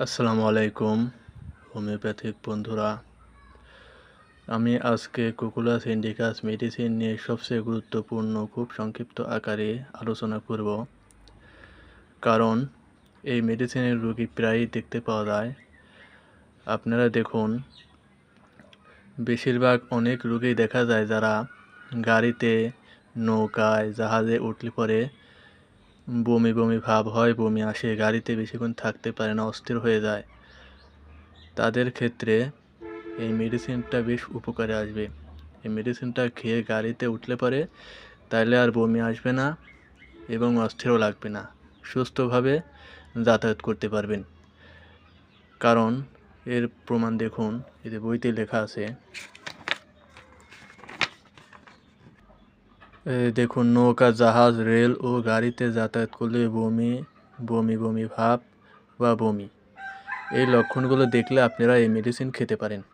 আসসালামু আলাইকুম হোমিওপ্যাথিক বন্ধুরা। আমি আজকে কোকুলাস ইন্ডিকাস মেডিসিন নিয়ে সবচেয়ে গুরুত্বপূর্ণ খুব সংক্ষিপ্ত আকারে আলোচনা করব। কারণ এই মেডিসিনের রোগী প্রায়ই দেখতে পাওয়া যায়। আপনারা দেখুন, বেশিরভাগ অনেক রোগী দেখা যায় যারা গাড়িতে, নৌকায়, জাহাজে উঠলে পরে বমি বমি ভাব হয়, বমি আসে, গাড়িতে বেশিক্ষণ থাকতে পারে না, অস্থির হয়ে যায়। তাদের ক্ষেত্রে এই মেডিসিনটা বেশ উপকারে আসবে। এই মেডিসিনটা খেয়ে গাড়িতে উঠলে পরে তাইলে আর বমি আসবে না এবং অস্থিরও লাগবে না, সুস্থভাবে যাতায়াত করতে পারবেন। কারণ এর প্রমাণ দেখুন, এই যে বইতে লেখা আছে, দেখুন, নৌকা, জাহাজ, রেল ও গাড়িতে যাতায়াত করলে বমি বমি বমি ভাব বা বমি, এই লক্ষণগুলো দেখলে আপনারা এই মেডিসিন খেতে পারেন।